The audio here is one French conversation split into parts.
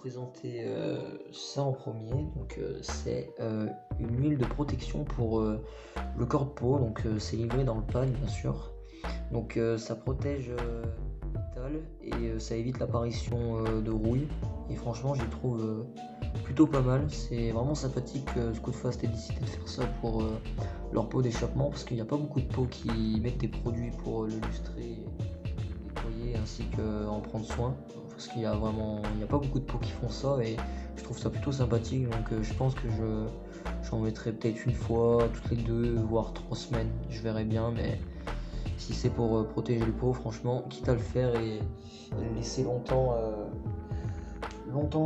présenter ça en premier. Donc c'est une huile de protection pour le corps de peau. Donc c'est livré dans le pan bien sûr. Donc ça protège les métal et ça évite l'apparition de rouille. Et franchement j'y trouve plutôt pas mal. C'est vraiment sympathique Scoutfast ait décidé de faire ça pour leur peau d'échappement, parce qu'il n'y a pas beaucoup de peaux qui mettent des produits pour le lustrer, nettoyer ainsi qu'en prendre soin, parce qu'il y a pas beaucoup de peaux qui font ça et je trouve ça plutôt sympathique. Donc je pense que j'en mettrai peut-être une fois toutes les 2 voire 3 semaines, je verrai bien, mais si c'est pour protéger le peau, franchement quitte à le faire et le laisser longtemps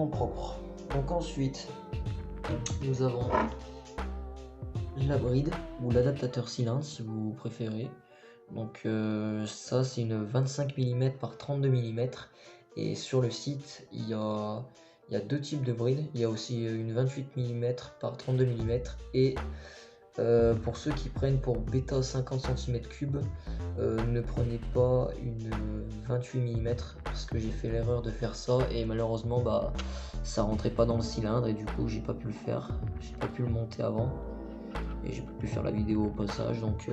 propre. Donc ensuite nous avons la bride ou l'adaptateur cylindre si vous préférez. Donc ça c'est une 25 mm par 32 mm et sur le site il y a 2 types de brides. Il y a aussi une 28 mm par 32 mm et pour ceux qui prennent pour bêta 50 cm3, ne prenez pas une 28 mm parce que j'ai fait l'erreur de faire ça et malheureusement bah ça rentrait pas dans le cylindre et du coup j'ai pas pu le faire, j'ai pas pu le monter avant et j'ai pas pu faire la vidéo au passage. Donc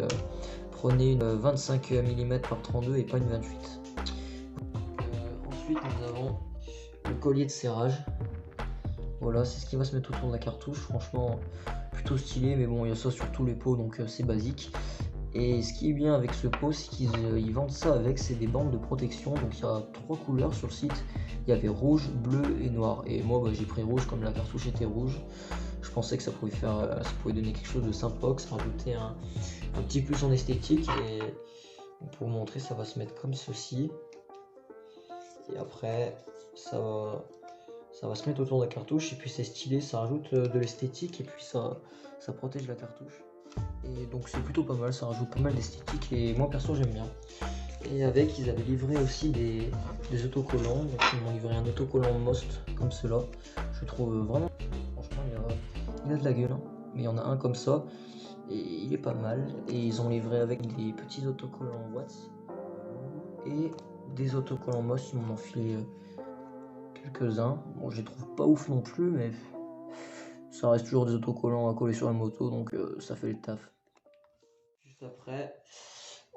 prenez une 25 mm par 32 et pas une 28. Ensuite nous avons le collier de serrage. Voilà, c'est ce qui va se mettre autour de la cartouche. Franchement plutôt stylé, mais bon il y a ça sur tous les pots donc c'est basique. Et ce qui est bien avec ce pot, c'est qu'ils vendent ça avec, c'est des bandes de protection. Donc il y a 3 couleurs sur le site. Il y avait rouge, bleu et noir. Et moi bah, j'ai pris rouge comme la cartouche était rouge. Je pensais que ça pouvait donner quelque chose de sympa, que ça rajoutait un petit plus en esthétique. Et pour vous montrer, ça va se mettre comme ceci. Et après, ça va se mettre autour de la cartouche. Et puis c'est stylé, ça rajoute de l'esthétique. Et puis ça protège la cartouche. Et donc c'est plutôt pas mal, ça rajoute pas mal d'esthétique et moi perso j'aime bien. Et avec ils avaient livré aussi des autocollants, donc ils m'ont livré un autocollant Most comme cela. Je trouve vraiment, franchement il a de la gueule, hein. Mais il y en a un comme ça et il est pas mal. Et ils ont livré avec des petits autocollants Watts et des autocollants Most, ils m'en ont filé quelques-uns. Bon je les trouve pas ouf non plus, mais ça reste toujours des autocollants à coller sur la moto, donc ça fait le taf. Juste après,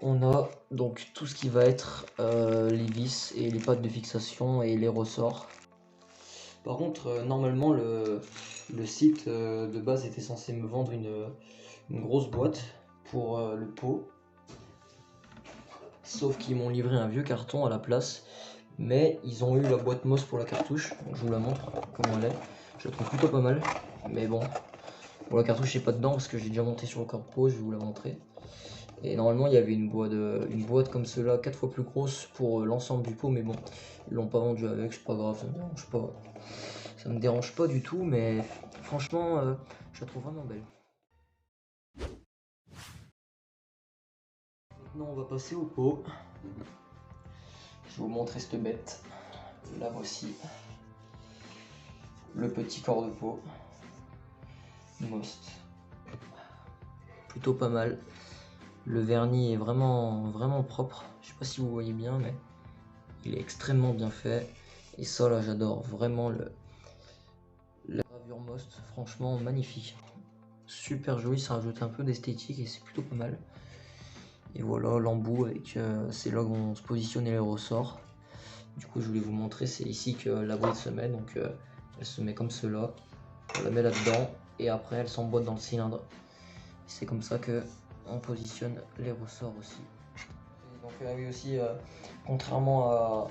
on a donc tout ce qui va être les vis et les pattes de fixation et les ressorts. Par contre, normalement, le site de base était censé me vendre une grosse boîte pour le pot. Sauf qu'ils m'ont livré un vieux carton à la place. Mais ils ont eu la boîte MOS pour la cartouche. Donc je vous la montre comment elle est. Je la trouve plutôt pas mal. Mais bon, pour la cartouche, j'ai pas dedans parce que j'ai déjà monté sur le corps pot. Je vais vous la montrer. Et normalement il y avait une boîte comme cela 4 fois plus grosse pour l'ensemble du pot, mais bon ils l'ont pas vendu avec, c'est pas grave, ça me dérange pas du tout, mais franchement je la trouve vraiment belle. Maintenant on va passer au pot. Je vais vous montrer cette bête, la voici, le petit corps de pot Most, plutôt pas mal. Le vernis est vraiment propre, je sais pas si vous voyez bien, mais il est extrêmement bien fait. Et ça là j'adore vraiment la gravure Most, franchement magnifique, super joli, ça rajoute un peu d'esthétique et c'est plutôt pas mal. Et voilà l'embout avec c'est là où vont se positionner les ressorts. Du coup je voulais vous montrer, c'est ici que la bride se met, donc elle se met comme cela, on la met là dedans et après elle s'emboîte dans le cylindre. C'est comme ça que on positionne les ressorts aussi. Et donc oui aussi, contrairement à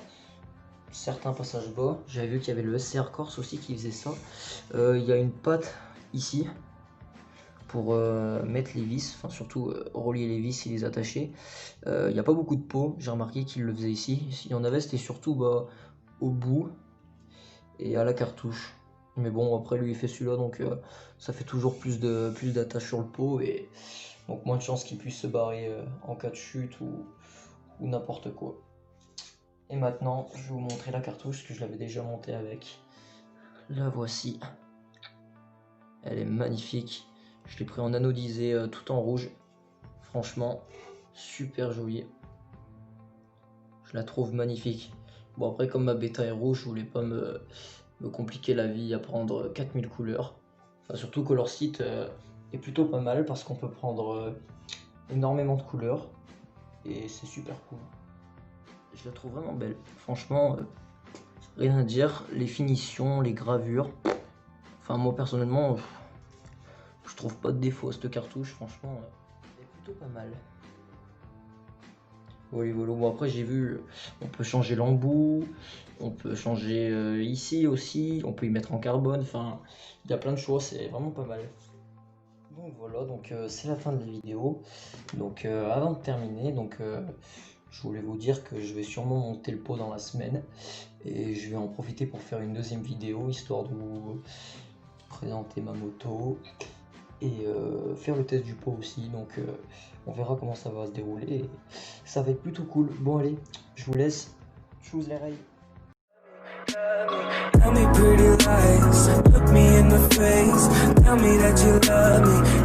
certains passages bas, j'avais vu qu'il y avait le SCR Corse aussi qui faisait ça. Il y a une patte ici pour mettre les vis, enfin surtout relier les vis et les attacher. Il n'y a pas beaucoup de pots, j'ai remarqué qu'ils le faisaient ici. S'il y en avait, c'était surtout au bout et à la cartouche. Mais bon, après lui il fait celui-là, donc ça fait toujours plus d'attache sur le pot et donc moins de chances qu'il puisse se barrer en cas de chute ou n'importe quoi. Et maintenant, je vais vous montrer la cartouche que je l'avais déjà montée avec. La voici. Elle est magnifique. Je l'ai pris en anodisé tout en rouge. Franchement, super jolie. Je la trouve magnifique. Bon après, comme ma bêta est rouge, je voulais pas me me compliquer la vie à prendre 4000 couleurs. Enfin, surtout que leur site est plutôt pas mal parce qu'on peut prendre énormément de couleurs et c'est super cool. Je la trouve vraiment belle, franchement, rien à dire. Les finitions, les gravures, enfin moi personnellement, je trouve pas de défaut à cette cartouche, franchement, elle est plutôt pas mal. Voilà, voilà. Bon, après j'ai vu, on peut changer l'embout, on peut changer ici aussi, on peut y mettre en carbone, enfin il y a plein de choix, c'est vraiment pas mal. Donc voilà, donc c'est la fin de la vidéo. Donc avant de terminer, je voulais vous dire que je vais sûrement monter le pot dans la semaine et je vais en profiter pour faire une deuxième vidéo histoire de vous présenter ma moto et faire le test du pot aussi. Donc on verra comment ça va se dérouler et ça va être plutôt cool. Bon allez, je vous laisse, choose les rails. Tell me pretty lies, look me in the face, tell me that you love me.